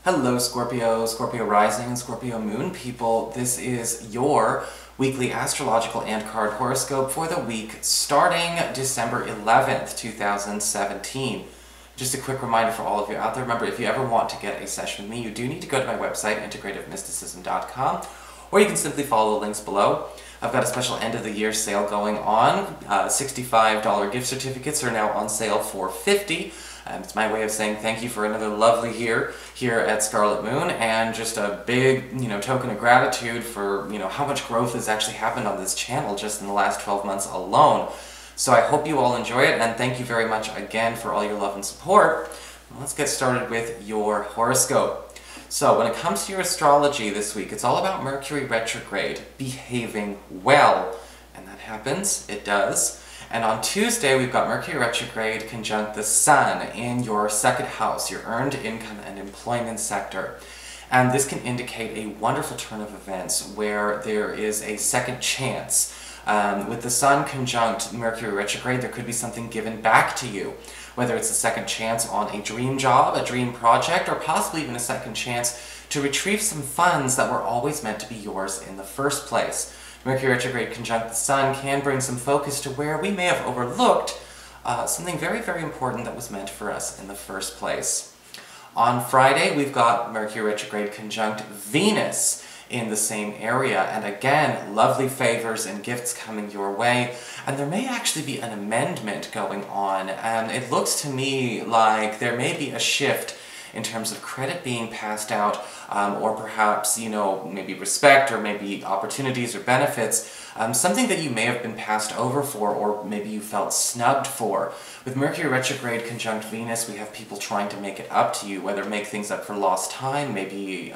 Hello Scorpio, Scorpio Rising, and Scorpio Moon people. This is your weekly astrological and card horoscope for the week starting December 11th, 2017. Just a quick reminder for all of you out there, remember if you ever want to get a session with me, you do need to go to my website, integrativemysticism.com, or you can simply follow the links below. I've got a special end of the year sale going on. $65 gift certificates are now on sale for $50. It's my way of saying thank you for another lovely year here at Scarlet Moon, and just a big, token of gratitude for, how much growth has actually happened on this channel just in the last 12 months alone. So I hope you all enjoy it, and thank you very much again for all your love and support. Let's get started with your horoscope. So when it comes to your astrology this week, it's all about Mercury retrograde behaving well. And that happens, it does. And on Tuesday, we've got Mercury retrograde conjunct the Sun in your second house, your earned income and employment sector. And this can indicate a wonderful turn of events where there is a second chance. With the Sun conjunct Mercury retrograde, there could be something given back to you. Whether it's a second chance on a dream job, a dream project, or possibly even a second chance to retrieve some funds that were always meant to be yours in the first place. Mercury retrograde conjunct the Sun can bring some focus to where we may have overlooked something very, very important that was meant for us in the first place. On Friday, we've got Mercury retrograde conjunct Venus in the same area, and again, lovely favors and gifts coming your way, and there may actually be an amendment going on, and it looks to me like there may be a shift in terms of credit being passed out, or perhaps, maybe respect, or maybe opportunities or benefits, something that you may have been passed over for, or maybe you felt snubbed for. With Mercury retrograde conjunct Venus, we have people trying to make it up to you, whether make things up for lost time, maybe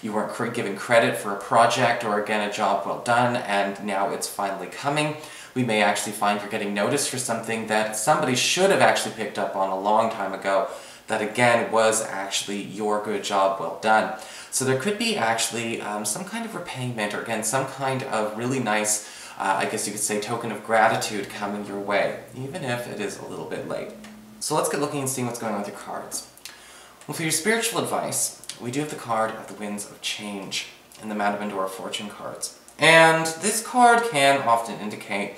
you weren't given credit for a project, or again, a job well done, and now it's finally coming. We may actually find you're getting noticed for something that somebody should have actually picked up on a long time ago, that again was actually your good job well done. So there could be actually some kind of repayment, or again some kind of really nice, I guess you could say, token of gratitude coming your way, even if it is a little bit late. So let's get looking and seeing what's going on with your cards. Well, for your spiritual advice, we do have the card of the Winds of Change in the Madame Fortune cards. And this card can often indicate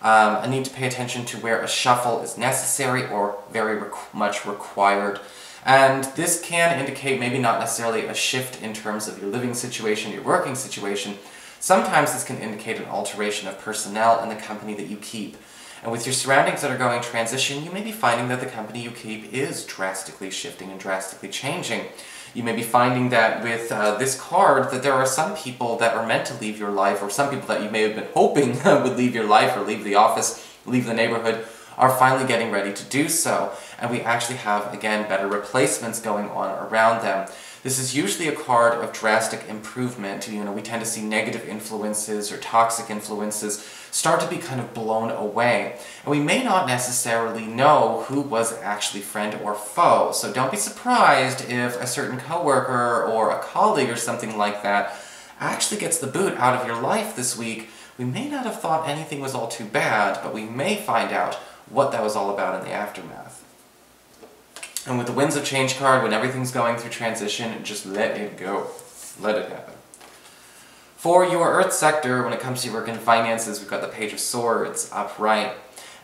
a need to pay attention to where a shuffle is necessary or very much required. And this can indicate maybe not necessarily a shift in terms of your living situation, your working situation. Sometimes this can indicate an alteration of personnel in the company that you keep. And with your surroundings that are going transition, you may be finding that the company you keep is drastically shifting and drastically changing. You may be finding that with this card that there are some people that are meant to leave your life, or some people that you may have been hoping would leave your life or leave the office, leave the neighborhood, are finally getting ready to do so. And we actually have, again, better replacements going on around them. This is usually a card of drastic improvement. We tend to see negative influences or toxic influences start to be kind of blown away. And we may not necessarily know who was actually friend or foe. So don't be surprised if a certain coworker or a colleague or something like that actually gets the boot out of your life this week. We may not have thought anything was all too bad, but we may find out what that was all about in the aftermath. And with the Winds of Change card, when everything's going through transition, just let it go. Let it happen. For your Earth sector, when it comes to your work and finances, we've got the Page of Swords upright.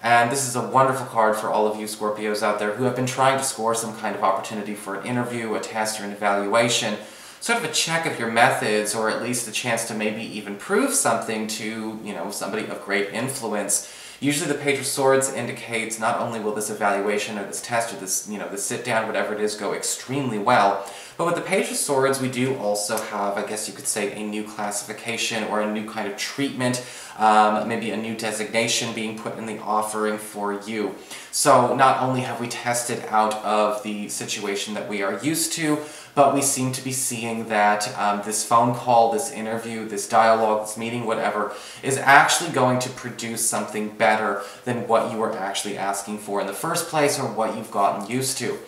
And this is a wonderful card for all of you Scorpios out there who have been trying to score some kind of opportunity for an interview, a test, or an evaluation. Sort of a check of your methods, or at least a chance to maybe even prove something to, somebody of great influence. Usually the Page of Swords indicates not only will this evaluation or this test or this, this sit-down, whatever it is, go extremely well, but with the Page of Swords we do also have, I guess you could say, a new classification or a new kind of treatment, maybe a new designation being put in the offering for you. So not only have we tested out of the situation that we are used to, but we seem to be seeing that this phone call, this interview, this dialogue, this meeting, whatever, is actually going to produce something better than what you were actually asking for in the first place, or what you've gotten used to.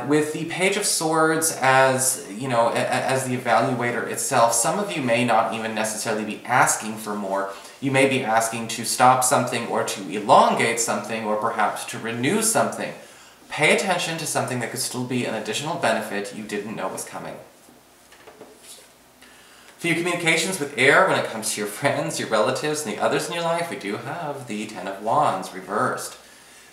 With the Page of Swords as, as the evaluator itself, some of you may not even necessarily be asking for more. You may be asking to stop something, or to elongate something, or perhaps to renew something. pay attention to something that could still be an additional benefit you didn't know was coming. For your communications with air, when it comes to your friends, your relatives, and the others in your life, we do have the Ten of Wands reversed.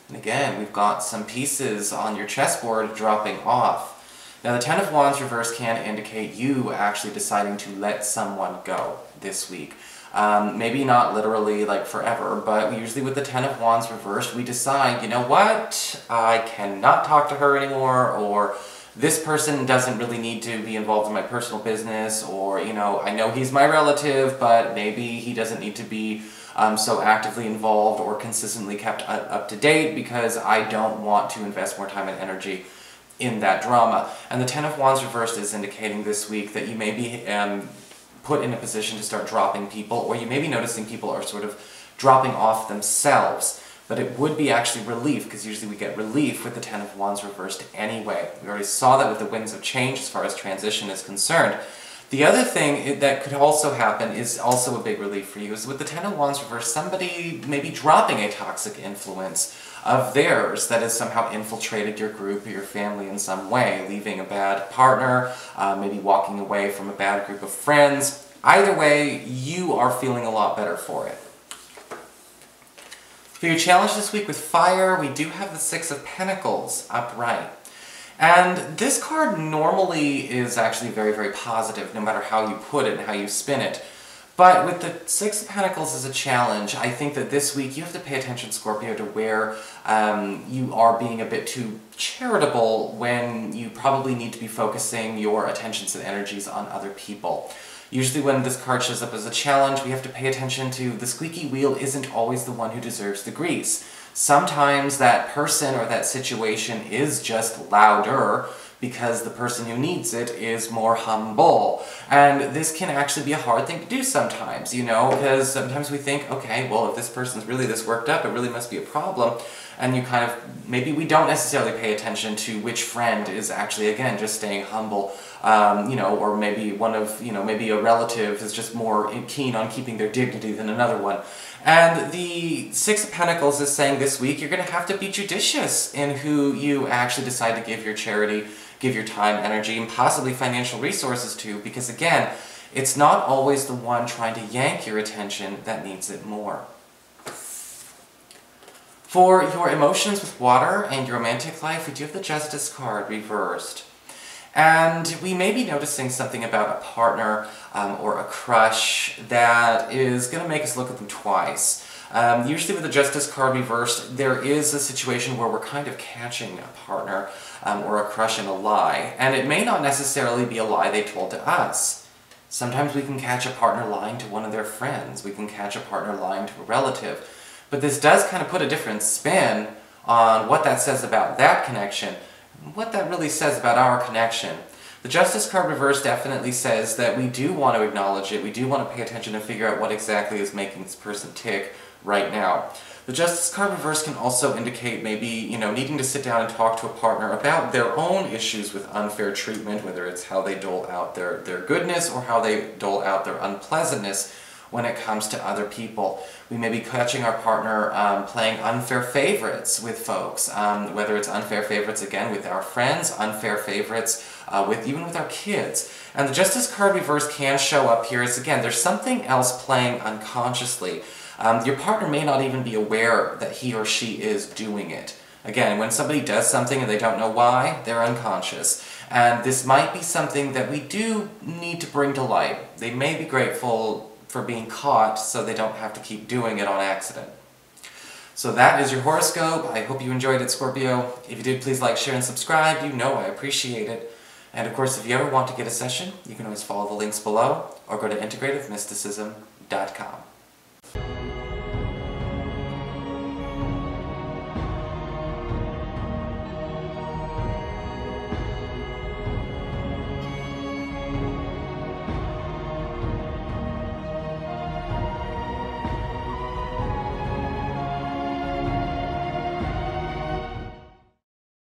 And again, we've got some pieces on your chessboard dropping off. Now, the Ten of Wands reversed can indicate you actually deciding to let someone go this week. Maybe not literally like forever, but usually with the Ten of Wands reversed, we decide, you know what, I cannot talk to her anymore, or this person doesn't really need to be involved in my personal business, or, you know, I know he's my relative, but maybe he doesn't need to be so actively involved or consistently kept up to date because I don't want to invest more time and energy in that drama. And the Ten of Wands reversed is indicating this week that you may be put in a position to start dropping people, or you may be noticing people are sort of dropping off themselves. But it would be actually relief, because usually we get relief with the Ten of Wands reversed anyway. We already saw that with the winds of change as far as transition is concerned. The other thing that could also happen is also a big relief for you, is with the Ten of Wands reversed, somebody may be dropping a toxic influence of theirs that has somehow infiltrated your group or your family in some way, leaving a bad partner, maybe walking away from a bad group of friends. Either way, you are feeling a lot better for it. For your challenge this week with fire, we do have the Six of Pentacles upright. And this card normally is actually very, very positive, no matter how you put it and how you spin it. But with the Six of Pentacles as a challenge, I think that this week you have to pay attention, Scorpio, to where you are being a bit too charitable when you probably need to be focusing your attentions and energies on other people. Usually when this card shows up as a challenge, we have to pay attention to the squeaky wheel isn't always the one who deserves the grease. Sometimes that person or that situation is just louder because the person who needs it is more humble. And this can actually be a hard thing to do sometimes, you know, because sometimes we think, okay, well, if this person's really this worked up, it really must be a problem. And you kind of, maybe we don't necessarily pay attention to which friend is actually, again, just staying humble, you know, or maybe one of, you know, maybe a relative is just more keen on keeping their dignity than another one. And the Six of Pentacles is saying this week you're going to have to be judicious in who you actually decide to give your charity, give your time, energy, and possibly financial resources to, because again, it's not always the one trying to yank your attention that needs it more. For your emotions with water and your romantic life, we do have the Justice card reversed. And we may be noticing something about a partner or a crush that is going to make us look at them twice. Usually with the Justice card reversed, there is a situation where we're kind of catching a partner or a crush in a lie. And it may not necessarily be a lie they told to us. Sometimes we can catch a partner lying to one of their friends. We can catch a partner lying to a relative. But this does kind of put a different spin on what that says about that connection, what that really says about our connection. The Justice card reverse definitely says that we do want to acknowledge it, we do want to pay attention and figure out what exactly is making this person tick right now. The Justice card reverse can also indicate maybe, you know, needing to sit down and talk to a partner about their own issues with unfair treatment, whether it's how they dole out their goodness or how they dole out their unpleasantness when it comes to other people. We may be catching our partner playing unfair favorites with folks, whether it's unfair favorites, again, with our friends, unfair favorites even with our kids. And the Justice card reverse can show up here as, again, there's something else playing unconsciously. Your partner may not even be aware that he or she is doing it. Again, when somebody does something and they don't know why, they're unconscious. And this might be something that we do need to bring to light. They may be grateful for being caught so they don't have to keep doing it on accident. So that is your horoscope. I hope you enjoyed it, Scorpio. If you did, please like, share, and subscribe. You know I appreciate it. And of course, if you ever want to get a session, you can always follow the links below or go to integrativemysticism.com.